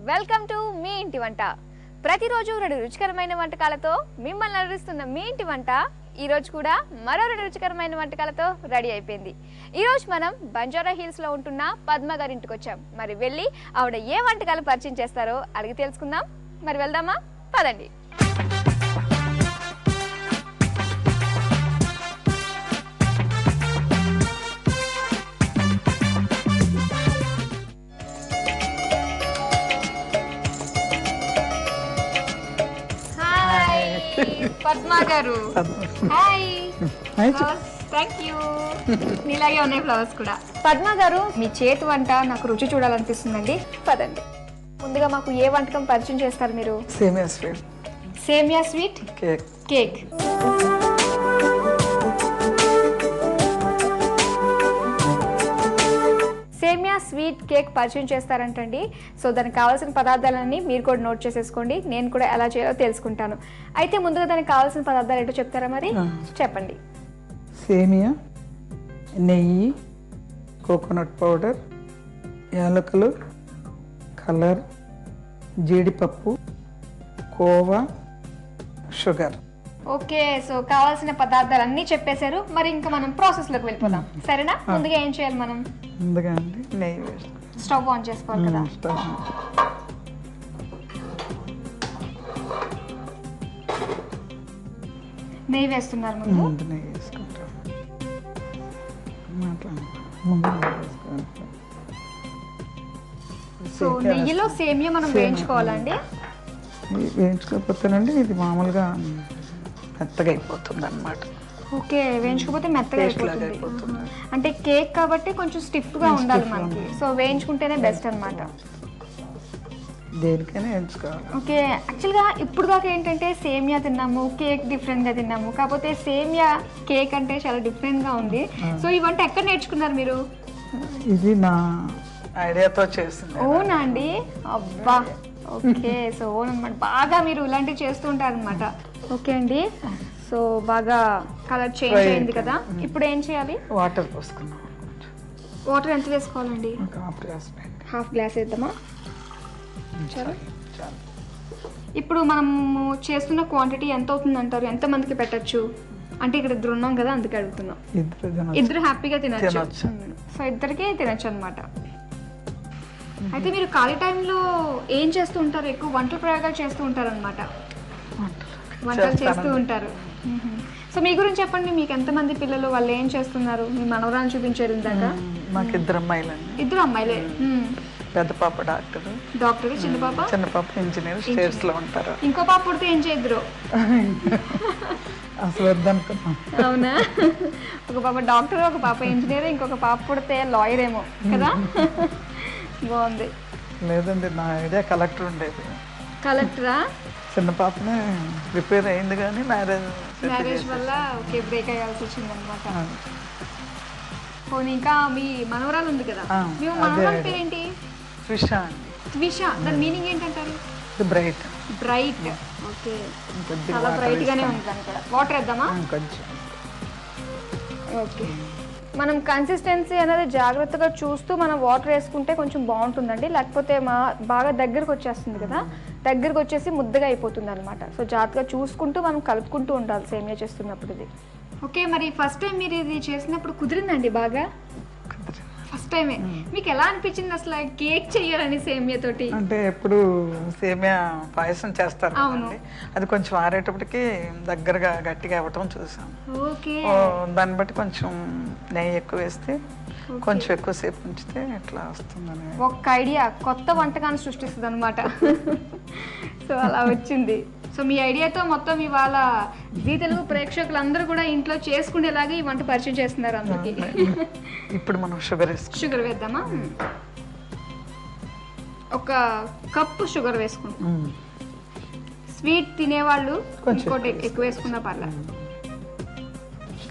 Welcome to me ఇంటి వంట. ప్రతిరోజు రెండు రుచికరమైన వంటకాలతో మిమ్మల్ని అలరిస్తున్న మీ ఇంటి వంట ఈ రోజు కూడా మరో రెండు రుచికరమైన వంటకాలతో రెడీ అయిపోయింది. ఈ రోజు మనం బంజారా హిల్స్ లో ఉంటున్న పద్మ గారి ఇంటికి వచ్చాం. మరి వెళ్ళి ఆవిడ ఏ వంటకాలు పరిచయం చేస్తారో అడిగి తెలుసుకుందాం. మరి వెళ్దామా? పదండి. పద్మా గారు హాయ్. Thank you. నీలాగే ఉన్నాయి ఫ్లవర్స్ కూడా. పద్మా గారు, మీ చేతి వంట నాకు రుచి చూడాలనిపిస్తుందండి. పదండి. ముందుగా మాకు ఏ వంటకం పరిచయం చేస్తారు మీరు? సేమియా స్వీట్. సేమియా స్వీట్ కేక్. కేక్. సేమియా స్వీట్ కేక్ పరిచయం చేస్తారంటండి. సో దానికి కావాల్సిన పదార్థాలన్నీ మీరు కూడా నోట్ చేసేసుకోండి. నేను కూడా ఎలా చేయాలో తెలుసుకుంటాను. అయితే ముందుగా దానికి కావాల్సిన పదార్థాలు ఏంటో చెప్తారా? మరి చెప్పండి. సేమియా, నెయ్యి, కోకోనట్ పౌడర్, యాలకులు, కలర్, జీడిపప్పు, కోవా, షుగర్. ఓకే, సో కావాల్సిన పదార్థాలు అన్నీ చెప్పేశారు. మరి ఇంకా మనం ప్రాసెస్లోకి వెళ్ళిపోదాం. సరేనా? ముందుగా ఏం చేయాలి మనం? ముందుగా అండి నెయ్యి వేసి స్టవ్ ఆన్ చేసుకోవాలి కదా. నెయ్యి వేస్తున్నారు ముందు. నెయ్యి వేసుకుంటాం. సో నెయ్యిలో సేమియా మనం వేయించుకోవాలండి. వేయించుకోకపోతేనండి ఇది మామూలుగా మెత్తగా అయిపోతుంది అన్నమాట. ఓకే, వేయించుకోకపోతే మెత్తగా అయిపోతుంది. అంటే కేక్ కాబట్టి కొంచెం స్టిఫ్ గా ఉండాలి మనకి. సో వేయించుకుంటేనే బెస్ట్ అన్నమాట. దేనికైనా వేయించుకోవాలి. ఓకే, యాక్చువల్గా ఇప్పుడు దాకా ఏంటంటే సేమియా తిన్నాము, కేక్ డిఫరెంట్ గా తిన్నాము. కాకపోతే సేమియా కేక్ అంటే చాలా డిఫరెంట్ గా ఉంది. సో ఈ వంట ఎక్కడ నేర్చుకున్నారు మీరు? ఇది నా ఐడియాతో చేసింది. అవునా అండి? అబ్బా, ఓకే. సో అనమాట, బాగా మీరు ఇలాంటివి చేస్తూ ఉంటారనమాట. ఓకే అండి. సో బాగా కలర్ చేంజ్ అయింది కదా. ఇప్పుడు ఏం చేయాలి? వాటర్ పోసుకున్నాం. వాటర్ ఎంత వేసుకోవాలండి? హాఫ్ గ్లాస్ వేద్దామా? చాలా. ఇప్పుడు మనము చేస్తున్న క్వాంటిటీ ఎంత అవుతుంది అంటారు? ఎంత మందికి పెట్టచ్చు? అంటే ఇక్కడ ఇద్దరు ఉన్నాం కదా, అందుకే అడుగుతున్నాం. ఇద్దరు హ్యాపీగా తినచ్చు. సో ఇద్దరికి తినచ్చు అనమాట. అయితే మీరు ఖాళీ టైంలో ఏం చేస్తూ ఉంటారు? ఎక్కువ వంటల ప్రయోగాలు చేస్తూ ఉంటారు అనమాట. వంటలు చేస్తూ ఉంటారు. సో మీ గురించి చెప్పండి. మీకు ఎంతమంది పిల్లలు? వాళ్ళు ఏం చేస్తున్నారు? మీ మనవరాన్ని చూపించారు ఇందాక. మాకు ఇద్దరు అమ్మాయిలండి. ఇద్దరు అమ్మాయిలే. పెద్ద పాప డాక్టర్. చిన్న పాప ఇంజనీర్. స్టేట్స్ లో ఉంటారు. ఇంకో పాప పుడితే ఏం చేద్దరు? అసలు వద్దనుకున్నాం. అవునా? ఒక పాప డాక్టర్, ఒక పాప ఇంజనీర్, ఇంకొక పాప పుడితే లాయర్ ఏమో కదా. బాగుంది. లేదండి, నా ఐడియా కలెక్టర్ ఉండేది. కలెక్టరా? చిన్న పాపనే ప్రిపేర్ అయింది కానీ మ్యారేజ్ వల్ల ఓకే బ్రేక్ అయ్యాల్సి వచ్చింది అనమాట. ఇంకా మీ మనవరాలు ఉంది కదా, మీ మనవరాలు పేరేంటి? త్విష అండి. త్విష, దాని మీనింగ్ ఏంటంటారు? బ్రైట్. బ్రైట్. ఓకే, చాలా బ్రైట్ గానే ఉంటుంది కూడా. వాటర్ వేద్దామా? కొంచెం. ఓకే, మనం కన్సిస్టెన్సీ అనేది జాగ్రత్తగా చూస్తూ మనం వాటర్ వేసుకుంటే కొంచెం బాగుంటుందండి. లేకపోతే బాగా దగ్గరకు వచ్చేస్తుంది కదా, దగ్గరకు వచ్చేసి ముద్దగా అయిపోతుంది అనమాట. సో జాగ్రత్తగా చూసుకుంటూ మనం కలుపుకుంటూ ఉండాలి సేమియా చేస్తున్నప్పుడు ఇది. ఓకే, మరి ఫస్ట్ టైం మీరు ఇది చేసినప్పుడు కుదిరిందండి బాగా? ఫస్ట్ టైమే. మీకు ఎలా అనిపించింది అసలు కేక్ చెయ్యాలని సేమియా తోటి? అంటే ఎప్పుడు సేమియా పాయసం చేస్తారు, అది కొంచెం ఆరేటప్పటికి దగ్గరగా గట్టిగా అవ్వటం చూసాం. ఓకే, దాన్ని బట్టి కొంచెం నెయ్యి ఎక్కువ వేస్తే కొంచెం ఎక్కువసేపు ఉంచితే ఎట్లా వస్తుందని ఒక ఐడియా, కొత్త వంటకాన్ని సృష్టిస్తుంది అనమాట. సో అలా వచ్చింది. సో మీ ఐడియాతో మొత్తం ఇవాళ జీ తెలుగు ప్రేక్షకులందరూ కూడా ఇంట్లో చేసుకునేలాగా ఈ వంట పరిచయం చేస్తున్నారు అందరికి. ఇప్పుడు మనం షుగర్ వేద్దామా? ఒక కప్పు షుగర్ వేసుకుంటాం. స్వీట్ తినేవాళ్ళు ఇంకోటి ఎక్కువ వేసుకున్నా పర్లేదు.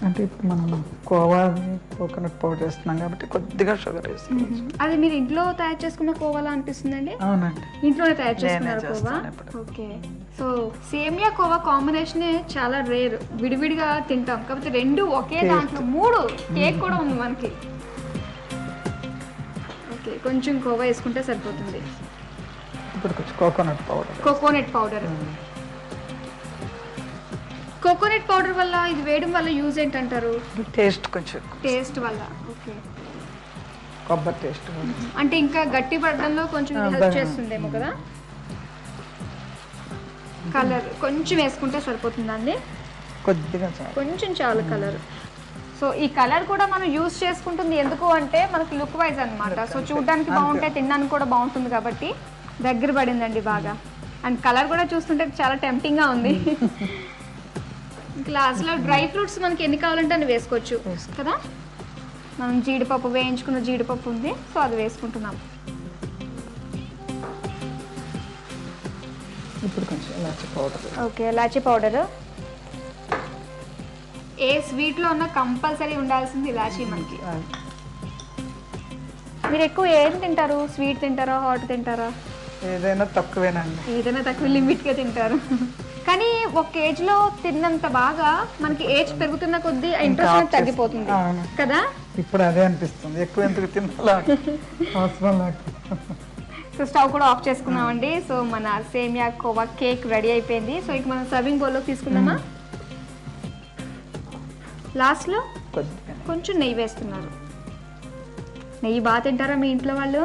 అంటే ఇప్పుడు మనం కోవా కోకోనట్ పౌడర్ వేస్తున్నాం కాబట్టి కొద్దిగా షుగర్ వేసుకోవచ్చు. అది మీరు ఇంట్లో తయారు చేసుకున్న కోవాలా అనిపిస్తుందండి? అవునండి, ఇంట్లోనే తయారు చేసుకున్నారు కోవా. ఓకే, సో సేమియా కోవా కాంబినేషన్ చాలా రేర్. విడివిడిగా తింటాం, కాకపోతే రెండు ఒకే దాంట్లో 3 కేక్ కూడా ఉంది మనకి. ఓకే, కొంచెం కోవా వేసుకుంటే సరిపోతుంది. ఇప్పుడు కొంచెం coconut powder. Coconut powder. Coconut powder వల్ల ఇది వేయడం వల్ల యూజ్ ఏంటంటారు? టేస్ట్ కొంచెం. టేస్ట్ వల్ల. ఓకే. కొబ్బరి టేస్ట్ అంటే ఇంకా గట్టి పడడంలో కొంచెం హెల్ప్ చేస్తుందేమో కదా. కలర్ కొంచెం వేసుకుంటే సరిపోతుందండి. కొద్దిగా కొంచెం చాలు కలర్. సో ఈ కలర్ కూడా మనం యూజ్ చేసుకుంటుంది ఎందుకు అంటే మనకి లుక్ వైజ్ అనమాట. సో చూడడానికి బాగుంటే తినడానికి కూడా బాగుంటుంది కాబట్టి దగ్గర పడిందండి బాగా. అండ్ కలర్ కూడా చూస్తుంటే చాలా టెంప్టింగ్గా ఉంది. లాస్ట్లో డ్రై ఫ్రూట్స్ మనకి ఎన్ని కావాలంటే అన్ని వేసుకోవచ్చు కదా. మనం జీడిపప్పు వేయించుకున్న జీడిపప్పు ఉంది, సో అది వేసుకుంటున్నాం. ఇప్పుడు కొంచెం ఇలాచీ పౌడర్. ఓకే, ఇలాచీ పౌడర్. ఏ స్వీట్లో ఉన్న కంపల్సరీ ఉండాల్సింది ఇలాచీ మనకి. మీరు ఎక్కువ ఏం తింటారు? స్వీట్ తింటారా, హాట్ తింటారా? ఏదైనా తక్కువేనండి. ఏదైనా తక్కువ, లిమిట్గా తింటారు. కానీ ఒక ఏజ్లో తిన్నంత బాగా మనకి ఏజ్ పెరుగుతున్న కొద్దీ ఇంట్రెస్ట్ తగ్గిపోతుంది కదా. ఇప్పుడు అదే అనిపిస్తుంది, ఎక్కువ ఎందుకు తినాలా. సో స్టవ్ కూడా ఆఫ్ చేసుకున్నామండి. సో మన సేమియా కోవా కేక్ రెడీ అయిపోయింది. సో ఇక మనం సర్వింగ్ బౌల్లోకి తీసుకుందామా? లాస్ట్లో కొంచెం నెయ్యి వేస్తున్నారు. నెయ్యి బాగా తింటారా మీ ఇంట్లో వాళ్ళు?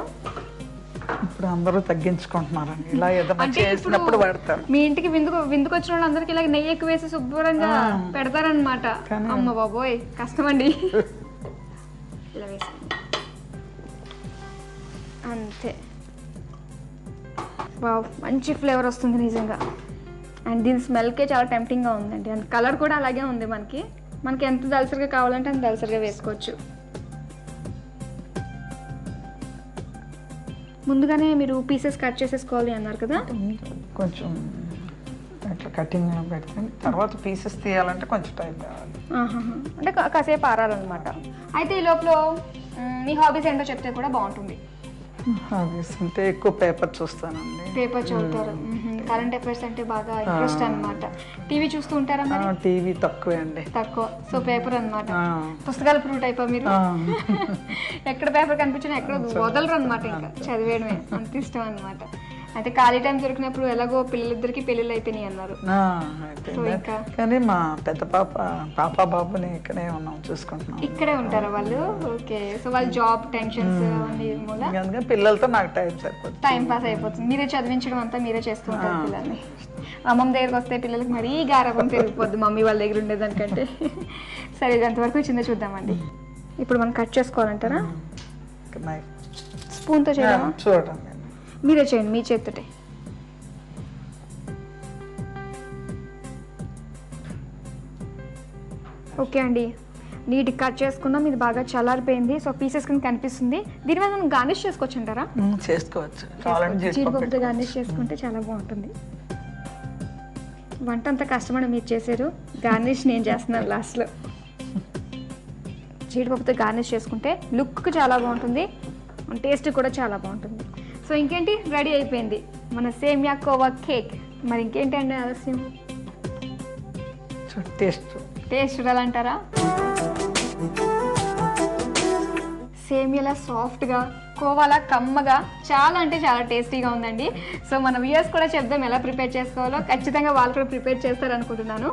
ఇప్పుడు అందరూ తగ్గించుకుంటున్నారండి, ఇలా ఏదైనా చేసినప్పుడు వాడతారు. మీ ఇంటికి విందుకు వచ్చిన వాళ్ళందరికీ ఇలా నెయ్యి ఎక్కువ వేసి శుభ్రంగా పెడతారనమాట. అమ్మ బాబోయ్ కష్టమండి. ఇలా వేసి అంతే. వావ్, మంచి ఫ్లేవర్ వస్తుంది నిజంగా. అండ్ దీని స్మెల్కే చాలా టెంప్టింగ్గా ఉందండి. అండ్ కలర్ కూడా అలాగే ఉంది. మనకి ఎంత దలసరిగా కావాలంటే అంత దలసరిగా వేసుకోవచ్చు. ముందుగానే మీరు పీసెస్ కట్ చేసేసుకోవాలి అన్నారు కదా. కొంచెం అట్లా కటింగ్ పెడితే తర్వాత పీసెస్ తీయాలంటే కొంచెం టైం కావాలి. అంటే కాసేపు ఆరాలన్నమాట. అయితే ఈ లోపల మీ హాబీస్ ఏంటో చెప్తే కూడా బాగుంటుంది. హాబీస్ అంటే ఎక్కువ పేపర్ చూస్తానండి. పేపర్ చదువుతారు. కరెంట్ అఫైర్స్ అంటే బాగా ఇంట్రెస్ట్ అనమాట. టీవీ చూస్తూ ఉంటారా? టీవీ తక్కువే అండి. తక్కువ. సో పేపర్ అనమాట. పుస్తకాలు ఫ్రూట్ అయిపో మీరు. ఎక్కడ పేపర్ కనిపించినా ఎక్కడ వదలరు అనమాట. ఇంకా చదివేయడమే అంత ఇష్టం అనమాట. అయితే ఖాళీ టైం దొరికినప్పుడు ఎలాగో పిల్లలిద్దరికి పెళ్ళిళ్ళు అయిపోయినాయి అన్నారు. కానీ మా పెద్ద పాప బాబుని ఇక్కడే ఉన్నాం, చూసుకుంటున్నాం. ఇక్కడే ఉంటారా వాళ్ళు? ఓకే. సో వాళ్ళ జాబ్ టెన్షన్స్ అన్ని పిల్లలతో నాకు టైం పాస్ అయిపోతుంది. మీరే చదివించడం అంతా మీరే చేస్తుంటారు పిల్లల్ని. అమ్మమ్మ దగ్గరకు వస్తే పిల్లలకి మరీ గారాబం పెరిగిపోద్ది మమ్మీ వాళ్ళ దగ్గర ఉండేదానికంటే. సరే, ఇది అంతవరకు చిన్న చూద్దామండి. ఇప్పుడు మనం కట్ చేసుకోవాలంటారా? స్పూన్తో చేయాలా? చూడండి, మీరే చేయండి మీ చేతితోటే. ఓకే అండి, నీట్గా కట్ చేసుకుందాం. ఇది బాగా చల్లారిపోయింది. సో పీసెస్ కింద కనిపిస్తుంది. దీని మీద మనం గార్నిష్ చేసుకోవచ్చు అంటారా? చేసుకోవచ్చు. జీడిపప్పుతో గార్నిష్ చేసుకుంటే చాలా బాగుంటుంది. వంట అంతా కష్టమని మీరు చేశారు, గార్నిష్ నేను చేస్తున్నాను లాస్ట్లో. జీడిపప్పుతో గార్నిష్ చేసుకుంటే లుక్ చాలా బాగుంటుంది, టేస్ట్ కూడా చాలా బాగుంటుంది. సో ఇంకేంటి, రెడీ అయిపోయింది మన సేమియా కోవా కేక్. మరి ఇంకేంటి అండి ఆలస్యం? టేస్ట్ చూడాలంటారా? సేమియాలా సాఫ్ట్గా, కోవాలా కమ్మగా, చాలా అంటే చాలా టేస్టీగా ఉందండి. సో మన వ్యూయర్స్ కూడా చెప్దాం ఎలా ప్రిపేర్ చేసుకోవాలో. ఖచ్చితంగా వాళ్ళు కూడా ప్రిపేర్ చేస్తారనుకుంటున్నాను.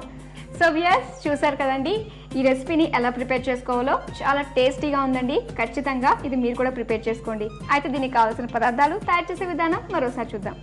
సో వ్యూయర్స్ చూసారు కదండి, ఈ రెసిపీని ఎలా ప్రిపేర్ చేసుకోవాలో. చాలా టేస్టీగా ఉందండి. ఖచ్చితంగా ఇది మీరు కూడా ప్రిపేర్ చేసుకోండి. అయితే దీనికి కావాల్సిన పదార్థాలు, తయారు చేసే విధానం మరోసారి చూద్దాం.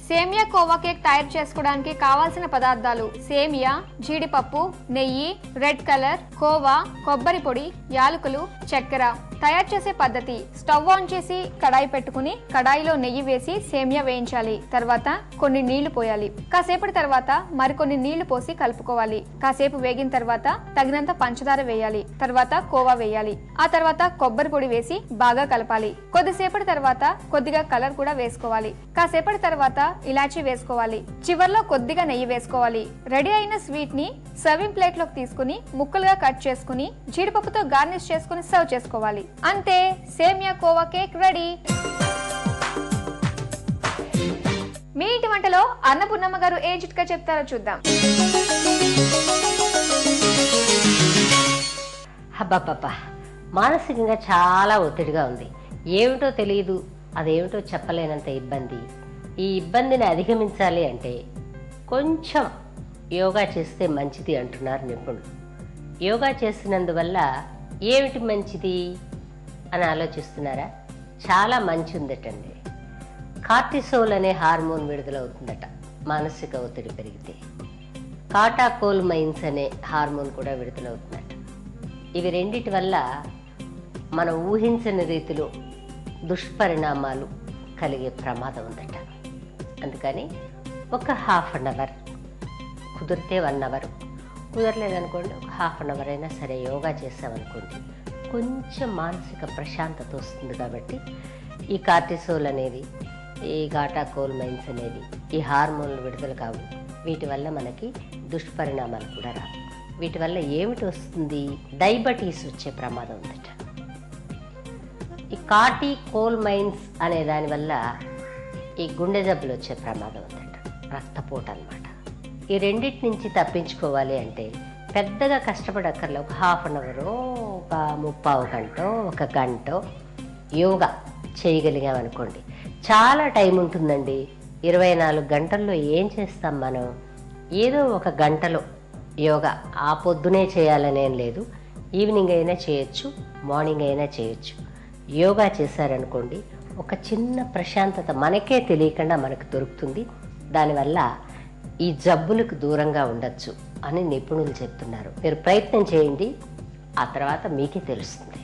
సేమియా కోవా కేక్ తయారు చేసుకోవడానికి కావాల్సిన పదార్థాలు: సేమియా, జీడిపప్పు, నెయ్యి, రెడ్ కలర్, కోవా, కొబ్బరి పొడి, యాలకులు, చక్కెర. తయారు చేసే పద్ధతి: స్టవ్ ఆన్ చేసి కడాయి పెట్టుకుని కడాయిలో నెయ్యి వేసి సేమియా వేయించాలి. తర్వాత కొన్ని నీళ్లు పోయాలి. కాసేపటి తర్వాత మరికొన్ని నీళ్లు పోసి కలుపుకోవాలి. కాసేపు వేగిన తర్వాత తగినంత పంచదార వేయాలి. తర్వాత కోవా వేయాలి. ఆ తర్వాత కొబ్బరి పొడి వేసి బాగా కలపాలి. కొద్దిసేపటి తర్వాత కొద్దిగా కలర్ కూడా వేసుకోవాలి. కాసేపటి తర్వాత ఇలాచీ వేసుకోవాలి. చివర్లో కొద్దిగా నెయ్యి వేసుకోవాలి. రెడీ అయిన స్వీట్ ని సర్వింగ్ ప్లేట్ లోకి తీసుకుని ముక్కలుగా కట్ చేసుకుని జీడిపప్పుతో గార్నిష్ చేసుకుని సర్వ్ చేసుకోవాలి. అంతే, సేమియా కోవా కేక్ రెడీ. మీ ఇంటి వంటలో అన్నపూర్ణమ్మ గారు ఏ చిట్కా చెప్తారో చూద్దాం. అబ్బబ్బబ్బా, మానసికంగా చాలా ఒత్తిడిగా ఉంది. ఏమిటో తెలియదు, అదేమిటో చెప్పలేనంత ఇబ్బంది. ఈ ఇబ్బందిని అధిగమించాలి అంటే కొంచెం యోగా చేస్తే మంచిది అంటున్నారు నిపుణులు. యోగా చేసినందువల్ల ఏమిటి మంచిది అని ఆలోచిస్తున్నారా? చాలా మంచి ఉందటండి. కార్టిసోల్ అనే హార్మోన్ విడుదలవుతుందట మానసిక ఒత్తిడి పెరిగితే. కాటాకోల్మైన్స్ అనే హార్మోన్ కూడా విడుదలవుతుందట. ఇవి రెండిటి వల్ల మనం ఊహించని రీతిలో దుష్పరిణామాలు కలిగే ప్రమాదం ఉందట. అందుకని ఒక హాఫ్ అన్ అవర్, కుదిరితే 1 అవర్, కుదరలేదనుకోండి ఒక హాఫ్ అన్ అవర్ అయినా సరే యోగా చేసామనుకోండి కొంచెం మానసిక ప్రశాంతత వస్తుంది. కాబట్టి ఈ కార్టిసోల్ అనేది, ఈ కాటాకోల్మైన్స్ అనేది ఈ హార్మోన్లు విడుదల కావు. వీటి వల్ల మనకి దుష్పరిణామాలు కూడా రావు. వీటి వల్ల ఏమిటి వస్తుంది? డయాబెటీస్ వచ్చే ప్రమాదం ఉందట. ఈ కార్టికోల్మైన్స్ అనే దానివల్ల ఈ గుండె జబ్బులు వచ్చే ప్రమాదం ఉందట, రక్తపోటు అన్నమాట. ఈ రెండింటి నుంచి తప్పించుకోవాలి అంటే పెద్దగా కష్టపడక్కర్లే. ఒక హాఫ్ అన్ అవర్, ఒక 30 గంట, 1 గంట యోగా చేయగలిగామనుకోండి చాలా టైం ఉంటుందండి. 24 గంటల్లో ఏం చేస్తాం మనం? ఏదో 1 గంటలో యోగా. ఆ పొద్దునే చేయాలనేం లేదు, ఈవినింగ్ అయినా చేయొచ్చు, మార్నింగ్ అయినా చేయొచ్చు. యోగా చేశారనుకోండి ఒక చిన్న ప్రశాంతత మనకే తెలియకుండా మనకు దొరుకుతుంది. దానివల్ల ఈ జబ్బులకు దూరంగా ఉండొచ్చు అని నిపుణులు చెప్తున్నారు. మీరు ప్రయత్నం చేయండి, ఆ తర్వాత మీకే తెలుస్తుంది.